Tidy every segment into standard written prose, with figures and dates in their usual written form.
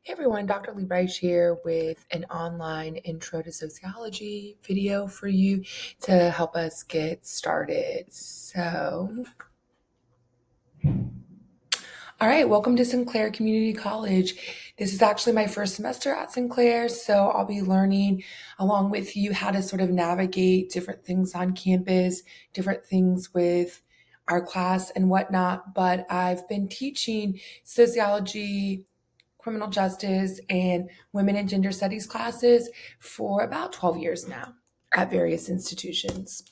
Hey everyone, Dr. Lee Bryce here with an online intro to sociology video for you to help us get started. All right, welcome to Sinclair Community College. This is actually my first semester at Sinclair, so I'll be learning along with you how to sort of navigate different things on campus, different things with our class and whatnot. But I've been teaching sociology, criminal justice, and women and gender studies classes for about 12 years now at various institutions.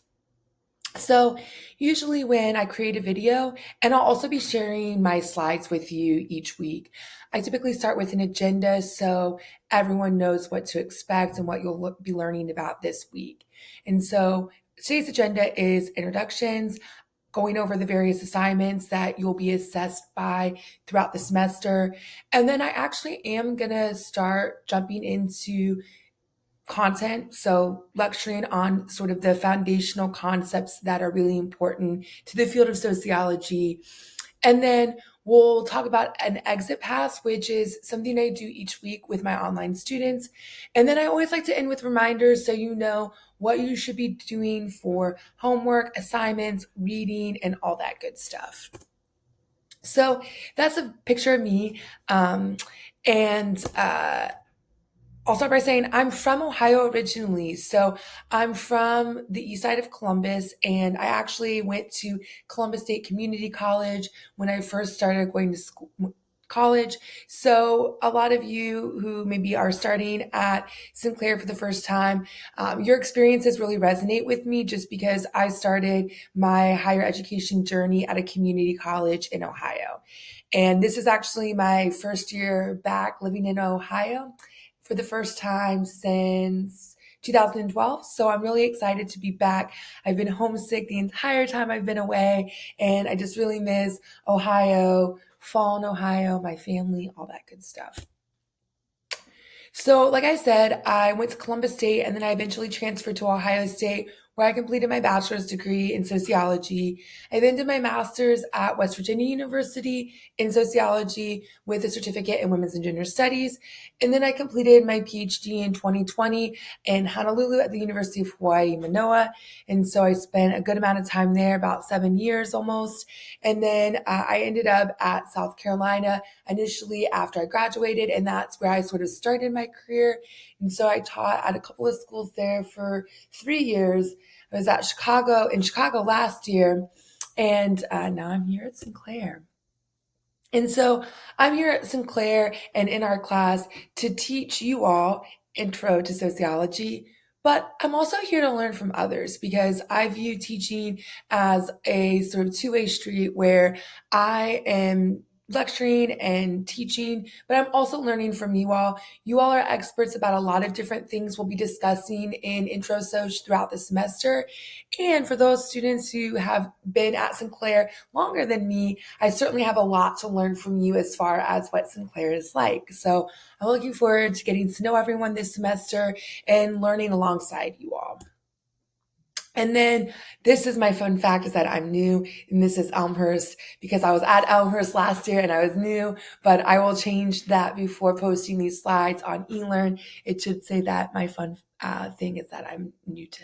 So, usually when I create a video, and I'll also be sharing my slides with you each week, I typically start with an agenda so everyone knows what to expect and what you'll be learning about this week. And so, today's agenda is introductions, going over the various assignments that you'll be assessed by throughout the semester. And then I actually am going to start jumping into content. So, lecturing on sort of the foundational concepts that are really important to the field of sociology. And then we'll talk about an exit pass, which is something I do each week with my online students. And then I always like to end with reminders so you know what you should be doing for homework, assignments, reading, and all that good stuff. So that's a picture of me. And I'll start by saying I'm from Ohio originally. So I'm from the east side of Columbus, and I actually went to Columbus State Community College when I first started going to school. College. So, a lot of you who maybe are starting at Sinclair for the first time, your experiences really resonate with me just because I started my higher education journey at a community college in Ohio. And this is actually my first year back living in Ohio for the first time since 2012. So I'm really excited to be back. I've been homesick the entire time I've been away, and I just really miss Ohio, fall in Ohio, my family, all that good stuff. So, like I said, I went to Columbus State and then I eventually transferred to Ohio State where I completed my bachelor's degree in sociology. I then did my master's at West Virginia University in sociology with a certificate in women's and gender studies. And then I completed my PhD in 2020 in Honolulu at the University of Hawaii, Manoa. And so I spent a good amount of time there, about 7 years almost. And then I ended up at South Carolina initially after I graduated, and that's where I sort of started my career. And so I taught at a couple of schools there for 3 years. I was at Chicago last year, and now I'm here at Sinclair. And so I'm here at Sinclair and in our class to teach you all intro to sociology. But I'm also here to learn from others because I view teaching as a sort of two-way street where I am lecturing and teaching, but I'm also learning from you all. You all are experts about a lot of different things we'll be discussing in Intro Soc throughout the semester. And for those students who have been at Sinclair longer than me, I certainly have a lot to learn from you as far as what Sinclair is like. So I'm looking forward to getting to know everyone this semester and learning alongside you all. And then this is my fun fact is that I'm new and this is Elmhurst because I was at Elmhurst last year and I was new, but I will change that before posting these slides on eLearn. It should say that my fun thing is that I'm new to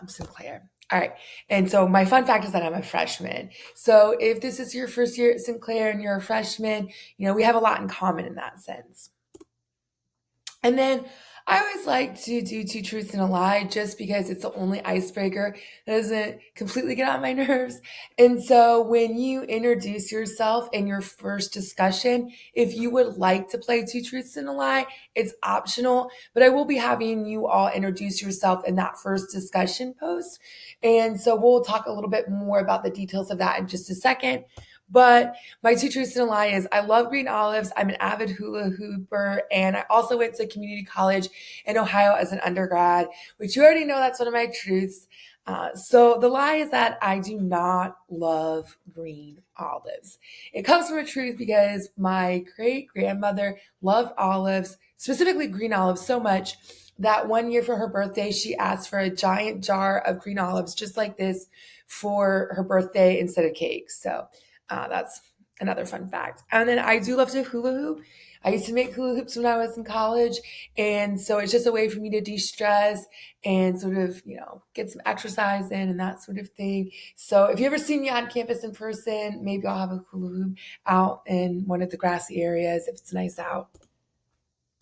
Sinclair. All right. And so my fun fact is that I'm a freshman. So if this is your first year at Sinclair and you're a freshman, we have a lot in common in that sense. And then I always like to do two truths and a lie just because it's the only icebreaker that doesn't completely get on my nerves. And so when you introduce yourself in your first discussion, if you would like to play two truths and a lie, it's optional, but I will be having you all introduce yourself in that first discussion post. And so we'll talk a little bit more about the details of that in just a second. But my two truths and a lie is I love green olives. I'm an avid hula hooper, and I also went to community college in Ohio as an undergrad, which you already know that's one of my truths. So the lie is that I do not love green olives. It comes from a truth because my great grandmother loved olives, specifically green olives, so much that one year for her birthday, she asked for a giant jar of green olives just like this for her birthday instead of cake. So that's another fun fact. And then I do love to hula hoop. I used to make hula hoops when I was in college. And so it's just a way for me to de-stress and sort of, get some exercise in and that sort of thing. So if you ever see me on campus in person, maybe I'll have a hula hoop out in one of the grassy areas if it's nice out.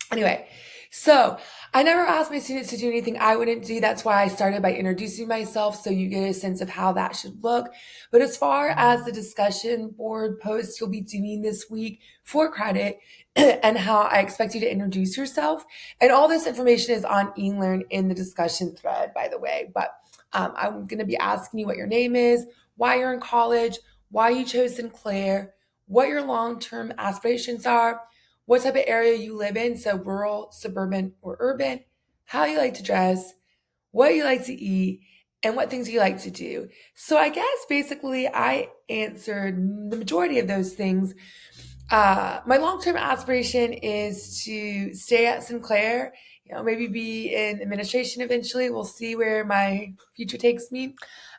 Anyway, so I never asked my students to do anything I wouldn't do. That's why I started by introducing myself so you get a sense of how that should look. But as far as the discussion board post you'll be doing this week for credit and how I expect you to introduce yourself, and all this information is on eLearn in the discussion thread, by the way. But I'm going to be asking you what your name is, why you're in college, why you chose Sinclair, what your long-term aspirations are, what type of area you live in, so rural, suburban, or urban, how you like to dress, what you like to eat, and what things you like to do. So I guess basically I answered the majority of those things. My long-term aspiration is to stay at Sinclair, maybe be in administration eventually. We'll see where my future takes me.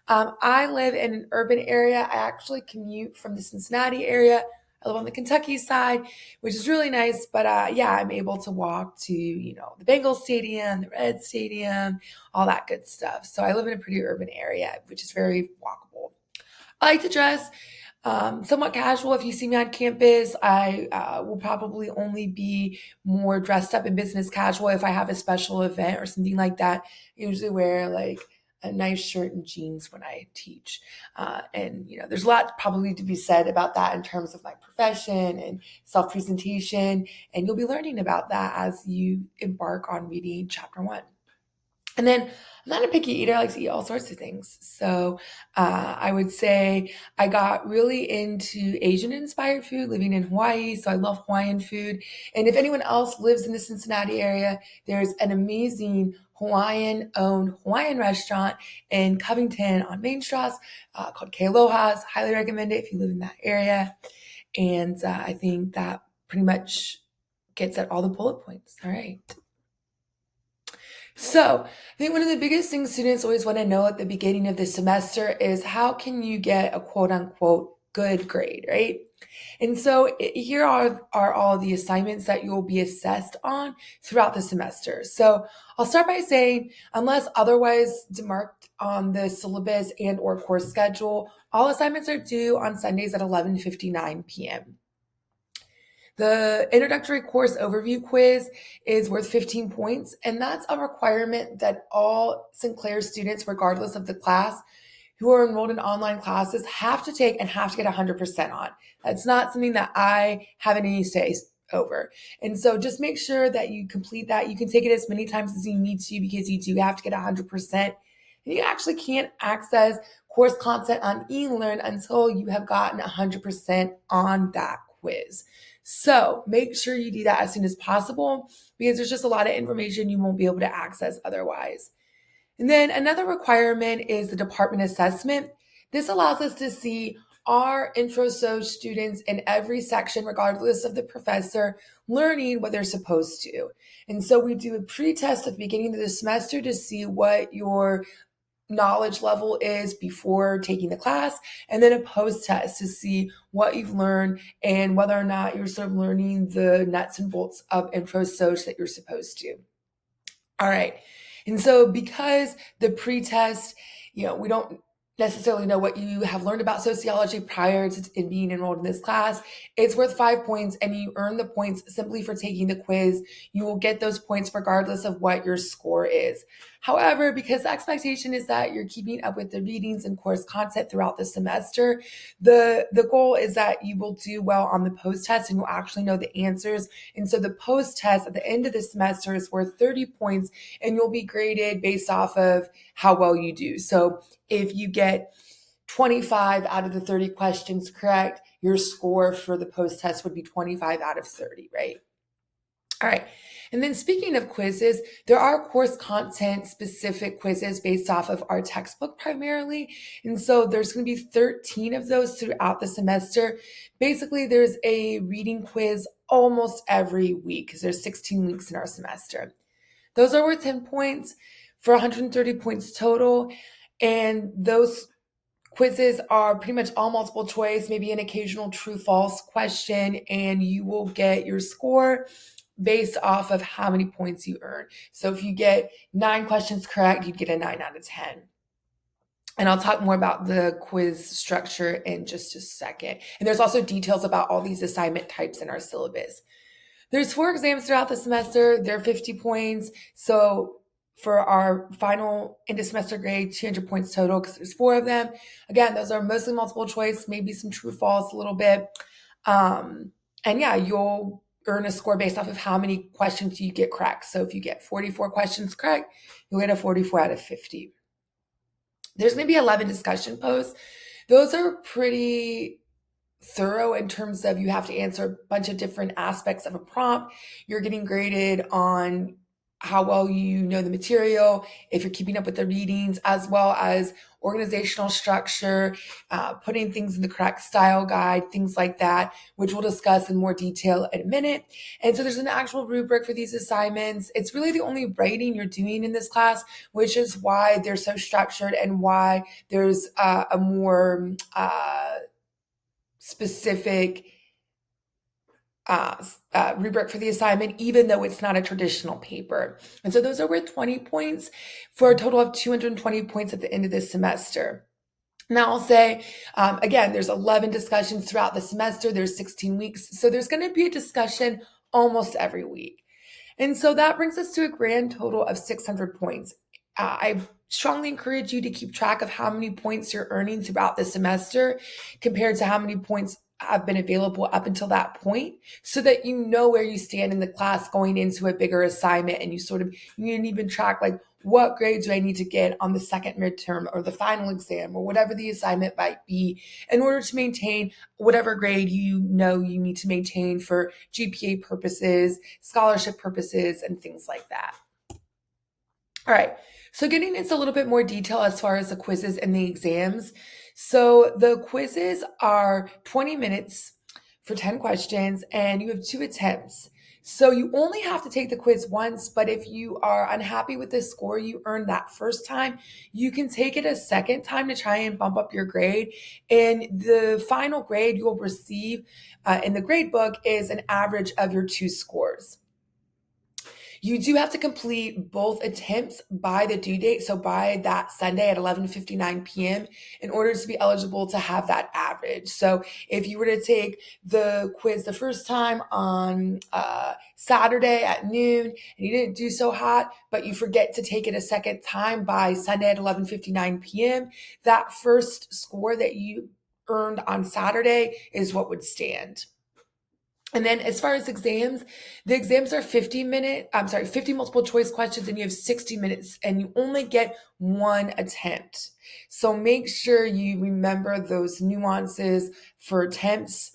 I live in an urban area. I actually commute from the Cincinnati area. I live on the Kentucky side, which is really nice. But yeah, I'm able to walk to, the Bengals Stadium, the Red Stadium, all that good stuff. So I live in a pretty urban area, which is very walkable. I like to dress somewhat casual. If you see me on campus, I will probably only be more dressed up in business casual if I have a special event or something like that. I usually wear like a nice shirt and jeans when I teach. And, there's a lot probably to be said about that in terms of my profession and self-presentation. And you'll be learning about that as you embark on reading chapter 1. And then I'm not a picky eater. I like to eat all sorts of things. So I would say I got really into Asian inspired food living in Hawaii. So I love Hawaiian food. And if anyone else lives in the Cincinnati area, there's an amazing Hawaiian owned Hawaiian restaurant in Covington on Main Street called Ke Aloha's. Highly recommend it if you live in that area. And I think that pretty much gets at all the bullet points. All right. So, I think one of the biggest things students always want to know at the beginning of the semester is how can you get a quote unquote good grade, right? And so here are all the assignments that you'll be assessed on throughout the semester. So I'll start by saying, unless otherwise demarked on the syllabus and or course schedule, all assignments are due on Sundays at 11:59 p.m. The introductory course overview quiz is worth 15 points, and that's a requirement that all Sinclair students, regardless of the class, who are enrolled in online classes have to take and have to get 100% on. That's not something that I have any say over. And so just make sure that you complete that. You can take it as many times as you need to because you do have to get 100%. And you actually can't access course content on eLearn until you have gotten 100% on that quiz. So make sure you do that as soon as possible because there's just a lot of information you won't be able to access otherwise. And then another requirement is the department assessment. This allows us to see our intro SOC students in every section, regardless of the professor, learning what they're supposed to. And so we do a pre-test at the beginning of the semester to see what your knowledge level is before taking the class, and then a post test to see what you've learned and whether or not you're sort of learning the nuts and bolts of intro SOC that you're supposed to. All right. And so because the pre-test, we don't necessarily know what you have learned about sociology prior to being enrolled in this class, it's worth 5 points and you earn the points simply for taking the quiz. You will get those points regardless of what your score is. However, because the expectation is that you're keeping up with the readings and course content throughout the semester, the goal is that you will do well on the post test and you'll actually know the answers. And so the post test at the end of the semester is worth 30 points and you'll be graded based off of how well you do. So if you get 25 out of the 30 questions correct, your score for the post test would be 25 out of 30, right? All right. And then speaking of quizzes, there are course content specific quizzes based off of our textbook primarily. And so there's going to be 13 of those throughout the semester. Basically, there's a reading quiz almost every week because there's 16 weeks in our semester. Those are worth 10 points for 130 points total. And those Quizzes are pretty much all multiple choice, maybe an occasional true false question, and you will get your score based off of how many points you earn. So if you get 9 questions correct, you'd get a 9 out of 10. And I'll talk more about the quiz structure in just a second. And there's also details about all these assignment types in our syllabus. There's 4 exams throughout the semester. They're 50 points. So for our final end of semester grade, 200 points total because there's 4 of them. Again, those are mostly multiple choice, maybe some true false a little bit. And yeah, you'll earn a score based off of how many questions you get correct. So if you get 44 questions correct, you'll get a 44 out of 50. There's going to be 11 discussion posts. Those are pretty thorough in terms of you have to answer a bunch of different aspects of a prompt. You're getting graded on how well you know the material, if you're keeping up with the readings, as well as organizational structure, putting things in the correct style guide, things like that, which we'll discuss in more detail in a minute. And so there's an actual rubric for these assignments. It's really the only writing you're doing in this class, which is why they're so structured and why there's a more specific rubric for the assignment, even though it's not a traditional paper. And so those are worth 20 points for a total of 220 points at the end of this semester. Now I'll say, again, there's 11 discussions throughout the semester. There's 16 weeks. So there's going to be a discussion almost every week. And so that brings us to a grand total of 600 points. I strongly encourage you to keep track of how many points you're earning throughout the semester compared to how many points have been available up until that point, so that you know where you stand in the class going into a bigger assignment, and you can even track like, what grade do I need to get on the second midterm or the final exam or whatever the assignment might be in order to maintain whatever grade you know you need to maintain for GPA purposes, scholarship purposes, and things like that. All right, so getting into a little bit more detail as far as the quizzes and the exams. So the quizzes are 20 minutes for 10 questions, and you have 2 attempts. So you only have to take the quiz once, but if you are unhappy with the score you earned that first time, you can take it a second time to try and bump up your grade. And the final grade you'll receive in the grade book is an average of your 2 scores. You do have to complete both attempts by the due date, so by that Sunday at 11:59 p.m. in order to be eligible to have that average. So if you were to take the quiz the first time on Saturday at noon and you didn't do so hot, but you forget to take it a second time by Sunday at 11:59 p.m., that first score that you earned on Saturday is what would stand. And then as far as exams, the exams are 50 multiple choice questions, and you have 60 minutes, and you only get 1 attempt. So make sure you remember those nuances for attempts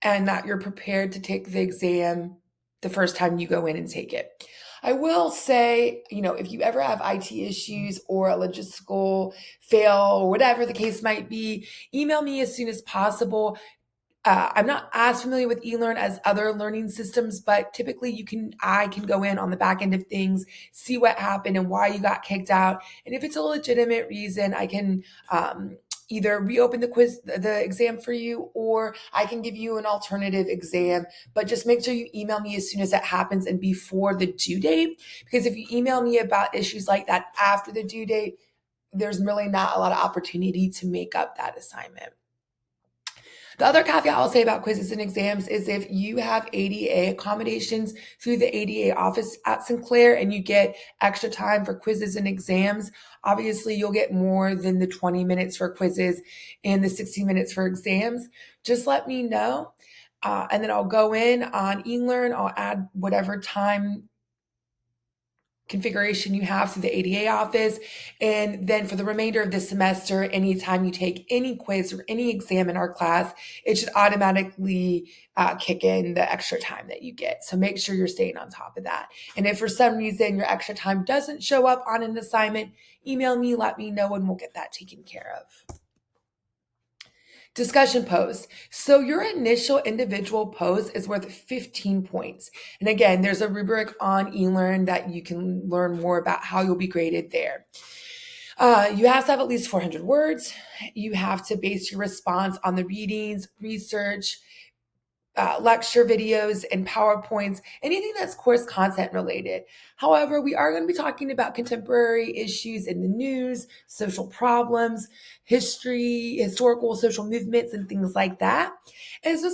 and that you're prepared to take the exam the first time you go in and take it. I will say, if you ever have IT issues or a logistical fail or whatever the case might be, email me as soon as possible. I'm not as familiar with eLearn as other learning systems, but typically I can go in on the back end of things, see what happened and why you got kicked out. And if it's a legitimate reason, I can either reopen the exam for you, or I can give you an alternative exam. But just make sure you email me as soon as that happens and before the due date, because if you email me about issues like that after the due date, there's really not a lot of opportunity to make up that assignment. The other caveat I'll say about quizzes and exams is if you have ADA accommodations through the ADA office at Sinclair and you get extra time for quizzes and exams, obviously you'll get more than the 20 minutes for quizzes and the 60 minutes for exams. Just let me know. And then I'll go in on eLearn. I'll add whatever time configuration you have through the ADA office. And then for the remainder of the semester, anytime you take any quiz or any exam in our class, it should automatically kick in the extra time that you get. So make sure you're staying on top of that. And if for some reason your extra time doesn't show up on an assignment, email me, let me know, and we'll get that taken care of. Discussion post. So your initial individual post is worth 15 points. And again, there's a rubric on eLearn that you can learn more about how you'll be graded there. You have to have at least 400 words. You have to base your response on the readings, research, lecture videos, and PowerPoints, anything that's course content related. However, we are going to be talking about contemporary issues in the news, social problems, history, historical social movements, and things like that. And so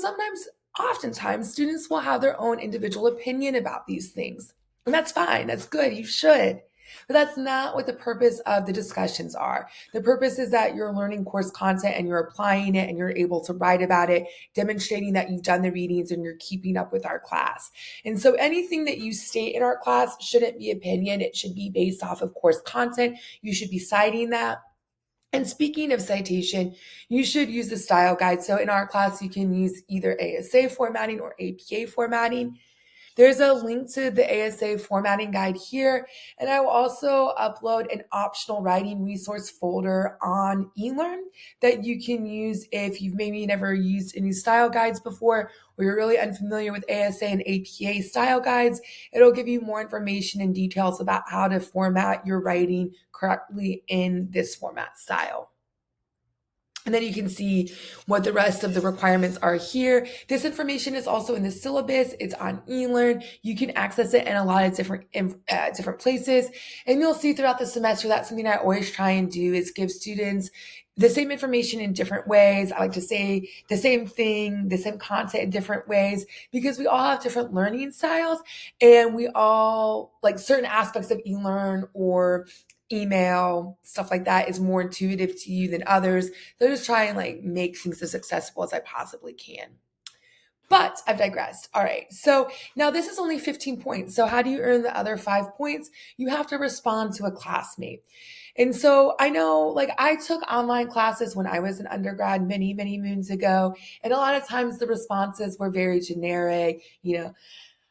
oftentimes, students will have their own individual opinion about these things. And that's fine, that's good, you should. But that's not what the purpose of the discussions are. The purpose is that you're learning course content and you're applying it and you're able to write about it, demonstrating that you've done the readings and you're keeping up with our class. And so anything that you state in our class shouldn't be opinion. It should be based off of course content. You should be citing that. And speaking of citation, you should use the style guide. So in our class, you can use either ASA formatting or APA formatting. There's a link to the ASA formatting guide here, and I will also upload an optional writing resource folder on eLearn that you can use if you've maybe never used any style guides before, or you're really unfamiliar with ASA and APA style guides. It'll give you more information and details about how to format your writing correctly in this format style. And then you can see what the rest of the requirements are here. This information is also in the syllabus. It's on eLearn. You can access it in a lot of different places. And you'll see throughout the semester that's something I always try and do is give students the same information in different ways. I like to say the same thing, the same content in different ways, because we all have different learning styles and we all like certain aspects of eLearn or email, stuff like that is more intuitive to you than others. So I just try and like make things as accessible as I possibly can. But I've digressed. All right. So now this is only 15 points. So how do you earn the other 5 points? You have to respond to a classmate. And so I know like I took online classes when I was an undergrad many, many moons ago. And a lot of times the responses were very generic,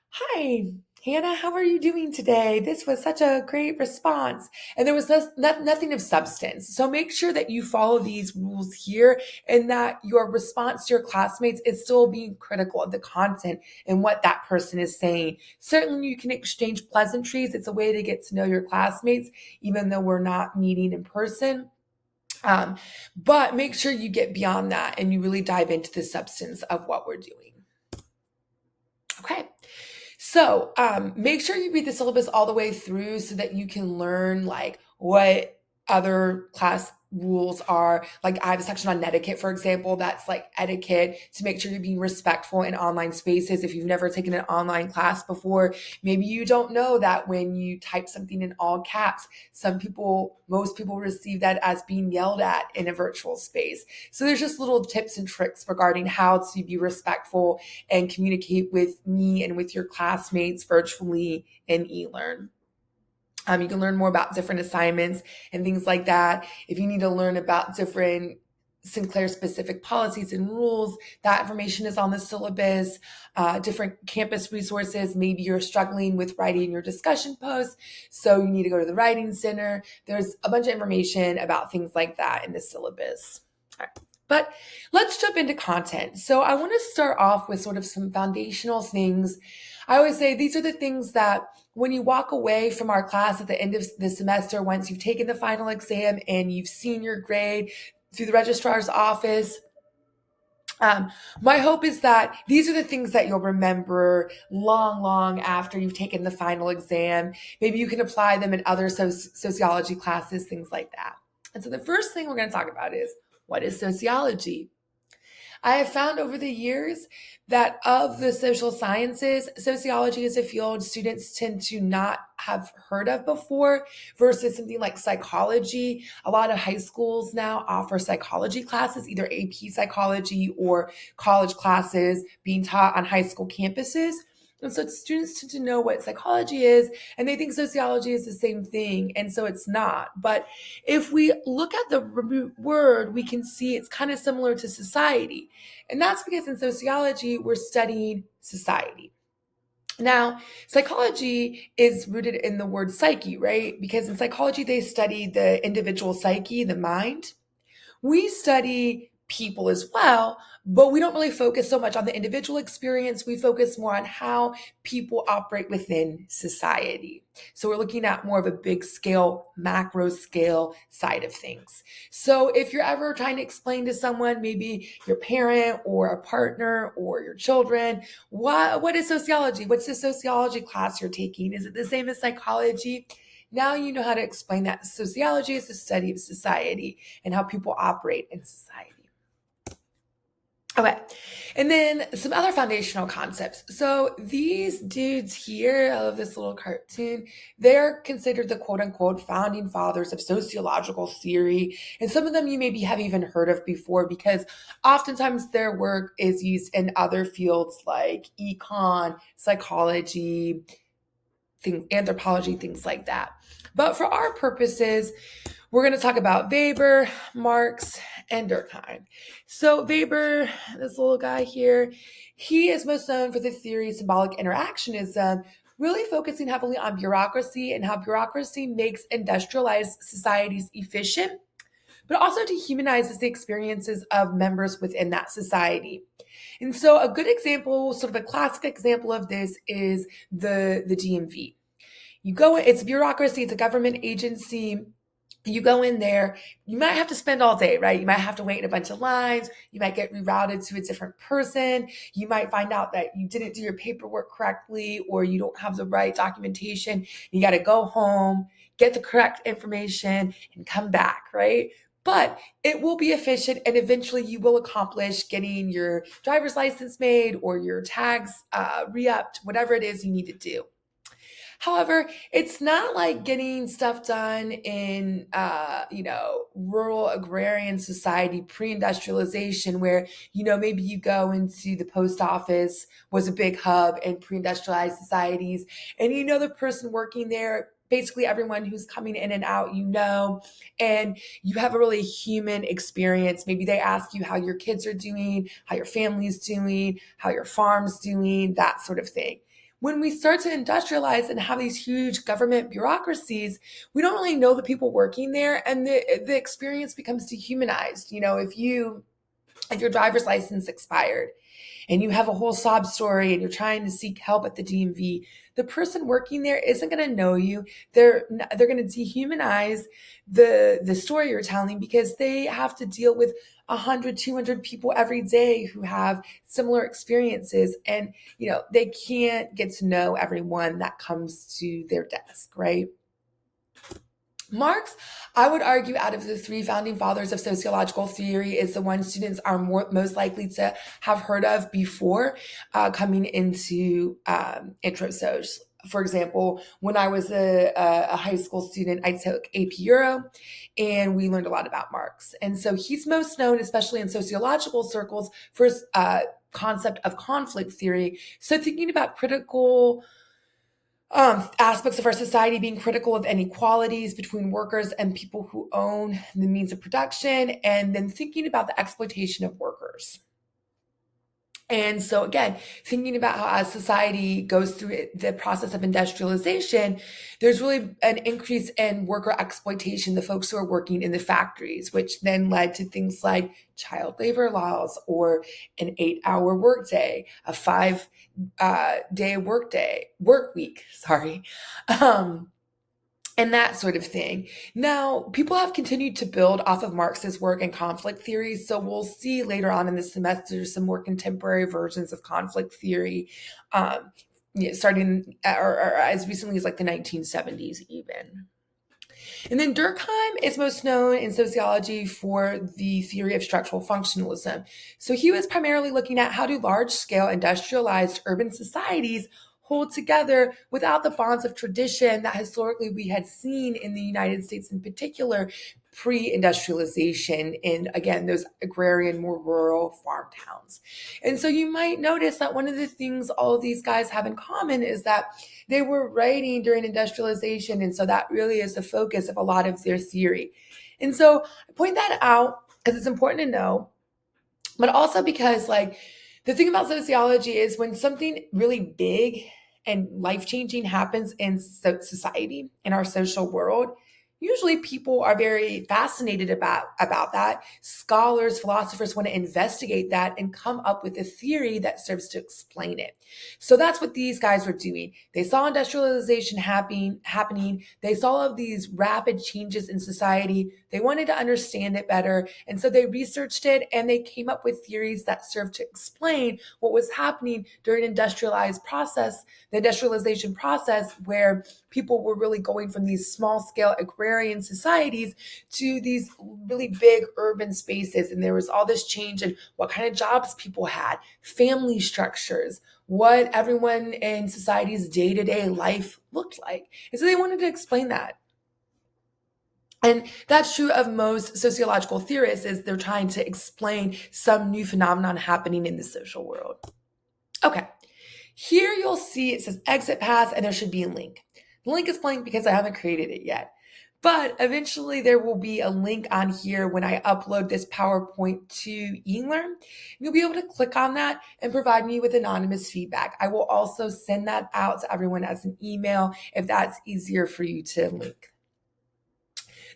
hi, Hannah, how are you doing today? This was such a great response. And there was nothing of substance. So make sure that you follow these rules here and that your response to your classmates is still being critical of the content and what that person is saying. Certainly you can exchange pleasantries. It's a way to get to know your classmates, even though we're not meeting in person. But make sure you get beyond that and you really dive into the substance of what we're doing. Okay. So make sure you read the syllabus all the way through so that you can learn like what other class rules are. Like I have a section on etiquette, for example, that's like etiquette to make sure you're being respectful in online spaces. If you've never taken an online class before, maybe you don't know that when you type something in all caps, most people receive that as being yelled at in a virtual space. So there's just little tips and tricks regarding how to be respectful and communicate with me and with your classmates virtually in eLearn. You can learn more about different assignments and things like that. If you need to learn about different Sinclair specific policies and rules, that information is on the syllabus, different campus resources. Maybe you're struggling with writing your discussion posts, so you need to go to the writing center. There's a bunch of information about things like that in the syllabus. All right. But let's jump into content. So I want to start off with sort of some foundational things. I always say these are the things that when you walk away from our class at the end of the semester, once you've taken the final exam and you've seen your grade through the registrar's office, my hope is that these are the things that you'll remember long after you've taken the final exam. Maybe you can apply them in other sociology classes, things like that. And so the first thing we're going to talk about is, what is sociology? I have found over the years that of the social sciences, sociology is a field students tend to not have heard of before versus something like psychology. A lot of high schools now offer psychology classes, either AP psychology or college classes being taught on high school campuses. And so students tend to know what psychology is, and they think sociology is the same thing, and so it's not. But if we look at the root word, we can see it's kind of similar to society. And that's because in sociology, we're studying society. Now, psychology is rooted in the word psyche, right? Because in psychology, they study the individual psyche, the mind. We study people as well, but we don't really focus so much on the individual experience. We focus more on how people operate within society. So we're looking at more of a big scale, macro scale side of things. So if you're ever trying to explain to someone, maybe your parent or a partner or your children, what is sociology? What's the sociology class you're taking? Is it the same as psychology? Now you know how to explain that sociology is the study of society and how people operate in society. Okay. And then some other foundational concepts. So these dudes here, I love this little cartoon, they're considered the quote unquote founding fathers of sociological theory. And some of them you maybe have even heard of before because oftentimes their work is used in other fields like econ, psychology, anthropology, things like that. But for our purposes, we're going to talk about Weber, Marx, and Durkheim. So Weber, this little guy here, he is most known for the theory of symbolic interactionism, really focusing heavily on bureaucracy and how bureaucracy makes industrialized societies efficient, but also dehumanizes the experiences of members within that society. And so a good example, sort of a classic example of this is the DMV. You go, it's a bureaucracy, it's a government agency. You go in there, you might have to spend all day, right? You might have to wait in a bunch of lines. You might get rerouted to a different person. You might find out that you didn't do your paperwork correctly or you don't have the right documentation. You got to go home, get the correct information, and come back, right? But it will be efficient and eventually you will accomplish getting your driver's license made or your tags re-upped, whatever it is you need to do. However, it's not like getting stuff done in, rural agrarian society, pre-industrialization, where, maybe you go into the post office was a big hub in pre-industrialized societies. And the person working there, basically everyone who's coming in and out, and you have a really human experience. Maybe they ask you how your kids are doing, how your family's doing, how your farm's doing, that sort of thing. When we start to industrialize and have these huge government bureaucracies, we don't really know the people working there and the experience becomes dehumanized. If your driver's license expired and you have a whole sob story and you're trying to seek help at the DMV, the person working there isn't going to know you. They're going to dehumanize the story you're telling because they have to deal with 100, 200 people every day who have similar experiences. And, they can't get to know everyone that comes to their desk, right? Marx, I would argue, out of the three founding fathers of sociological theory, is the one students are most likely to have heard of before coming into intro soc. For example, when I was a high school student, I took AP Euro, and we learned a lot about Marx. And so he's most known, especially in sociological circles, for his concept of conflict theory. So thinking about critical aspects of our society, being critical of inequalities between workers and people who own the means of production, and then thinking about the exploitation of workers. And so again, thinking about how as society goes through the process of industrialization, there's really an increase in worker exploitation, the folks who are working in the factories, which then led to things like child labor laws or an 8-hour workday, a 5-day work week, and that sort of thing. Now, people have continued to build off of Marx's work and conflict theory, so we'll see later on in the semester some more contemporary versions of conflict theory, starting or as recently as like the 1970s even. And then Durkheim is most known in sociology for the theory of structural functionalism. So he was primarily looking at how do large-scale industrialized urban societies hold together without the bonds of tradition that historically we had seen in the United States in particular, pre-industrialization in, again, those agrarian, more rural farm towns. And so you might notice that one of the things all of these guys have in common is that they were writing during industrialization. And so that really is the focus of a lot of their theory. And so I point that out because it's important to know, but also because the thing about sociology is when something really big and life-changing happens in society, in our social world, Usually people are very fascinated about that. Scholars, philosophers want to investigate that and come up with a theory that serves to explain it. So that's what these guys were doing. They saw industrialization happening. They saw all of these rapid changes in society. They wanted to understand it better. And so they researched it and they came up with theories that served to explain what was happening during the industrialization process, where people were really going from these small scale agrarian societies to these really big urban spaces. And there was all this change in what kind of jobs people had, family structures, what everyone in society's day-to-day life looked like. And so they wanted to explain that. And that's true of most sociological theorists, is they're trying to explain some new phenomenon happening in the social world. Okay, here you'll see it says exit pass and there should be a link. The link is blank because I haven't created it yet. But eventually there will be a link on here when I upload this PowerPoint to eLearn. You'll be able to click on that and provide me with anonymous feedback. I will also send that out to everyone as an email if that's easier for you to link.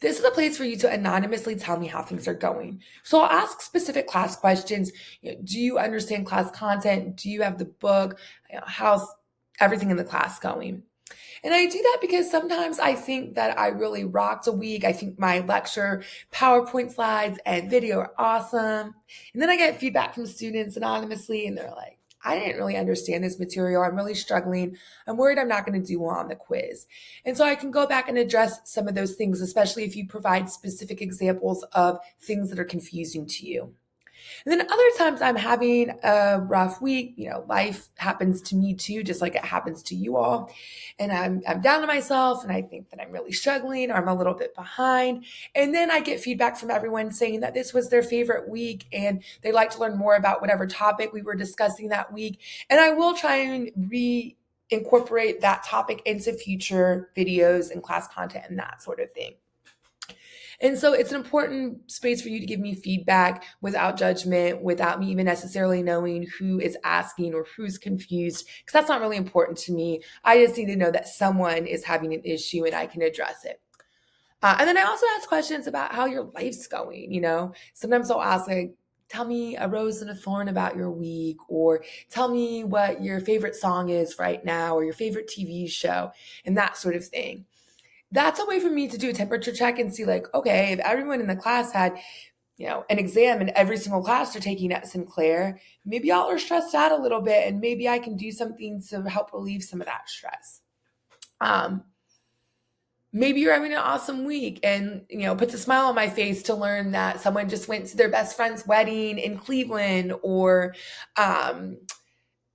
This is a place for you to anonymously tell me how things are going. So I'll ask specific class questions. Do you understand class content? Do you have the book? How's everything in the class going? And I do that because sometimes I think that I really rocked a week. I think my lecture, PowerPoint slides, and video are awesome. And then I get feedback from students anonymously, and they're like, I didn't really understand this material. I'm really struggling. I'm worried I'm not going to do well on the quiz. And so I can go back and address some of those things, especially if you provide specific examples of things that are confusing to you. And then other times I'm having a rough week. Life happens to me too, just like it happens to you all. And I'm down to myself and I think that I'm really struggling or I'm a little bit behind. And then I get feedback from everyone saying that this was their favorite week and they'd like to learn more about whatever topic we were discussing that week. And I will try and incorporate that topic into future videos and class content and that sort of thing. And so it's an important space for you to give me feedback without judgment, without me even necessarily knowing who is asking or who's confused, because that's not really important to me. I just need to know that someone is having an issue and I can address it. And then I also ask questions about how your life's going. Sometimes I'll ask, like, tell me a rose and a thorn about your week, or tell me what your favorite song is right now, or your favorite TV show, and that sort of thing. That's a way for me to do a temperature check and see, like, okay, if everyone in the class had, an exam in every single class they're taking at Sinclair, maybe y'all are stressed out a little bit and maybe I can do something to help relieve some of that stress. Maybe you're having an awesome week and, puts a smile on my face to learn that someone just went to their best friend's wedding in Cleveland, or,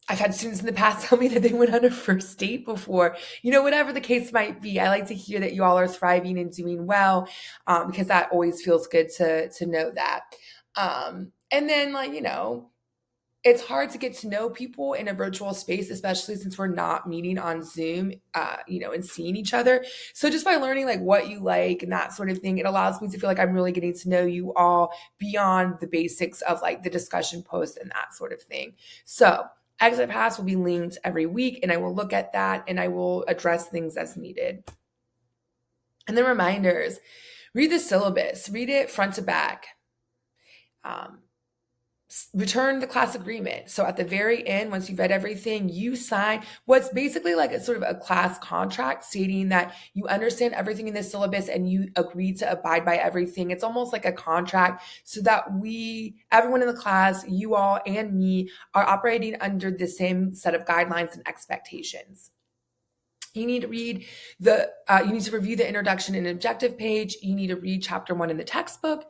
I've had students in the past tell me that they went on a first date before. Whatever the case might be, I like to hear that you all are thriving and doing well, because that always feels good to know that. And then, it's hard to get to know people in a virtual space, especially since we're not meeting on Zoom, and seeing each other. So just by learning like what you like and that sort of thing, it allows me to feel like I'm really getting to know you all beyond the basics of like the discussion post and that sort of thing. So Exit Pass will be linked every week, and I will look at that and I will address things as needed. And then reminders, read the syllabus, read it front to back. Return the class agreement. So at the very end, once you've read everything, you sign what's basically like a sort of a class contract stating that you understand everything in the syllabus and you agree to abide by everything. It's almost like a contract so that everyone in the class, you all and me, are operating under the same set of guidelines and expectations. You need to review the introduction and objective page. You need to read chapter 1 in the textbook.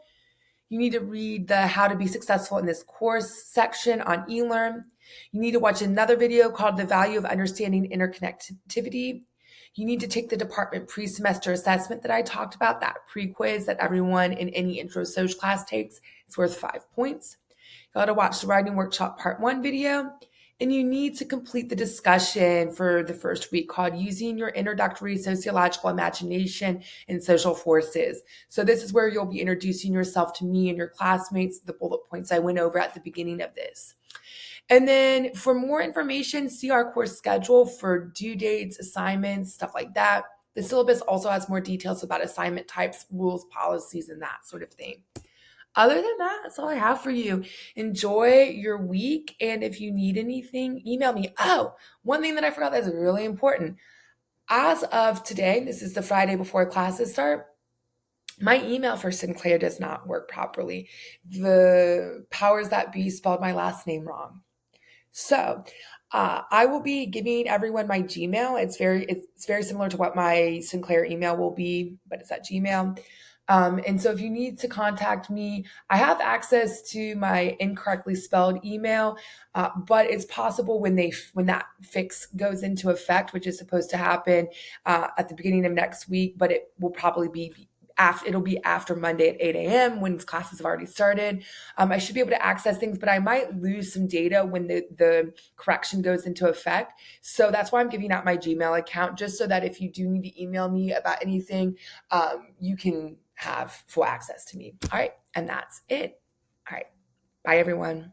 You need to read the How to Be Successful in This Course section on eLearn. You need to watch another video called The Value of Understanding Interconnectivity. You need to take the department pre-semester assessment that I talked about, that pre-quiz that everyone in any intro social class takes. It's worth 5 points. You got to watch the Writing Workshop Part 1 video. And you need to complete the discussion for the first week called Using Your Introductory Sociological Imagination and Social Forces. So this is where you'll be introducing yourself to me and your classmates, the bullet points I went over at the beginning of this. And then for more information, see our course schedule for due dates, assignments, stuff like that. The syllabus also has more details about assignment types, rules, policies, and that sort of thing. Other than that, that's all I have for you. Enjoy your week. And if you need anything, email me. Oh, one thing that I forgot that's really important. As of today, this is the Friday before classes start. My email for Sinclair does not work properly. The powers that be spelled my last name wrong. So I will be giving everyone my Gmail. It's very similar to what my Sinclair email will be, but it's at Gmail. And so if you need to contact me, I have access to my incorrectly spelled email, but it's possible when that fix goes into effect, which is supposed to happen at the beginning of next week, but it will probably be it'll be after Monday at 8 a.m. when classes have already started. I should be able to access things, but I might lose some data when the correction goes into effect. So that's why I'm giving out my Gmail account, just so that if you do need to email me about anything, you can have full access to me. All right. And that's it. All right. Bye, everyone.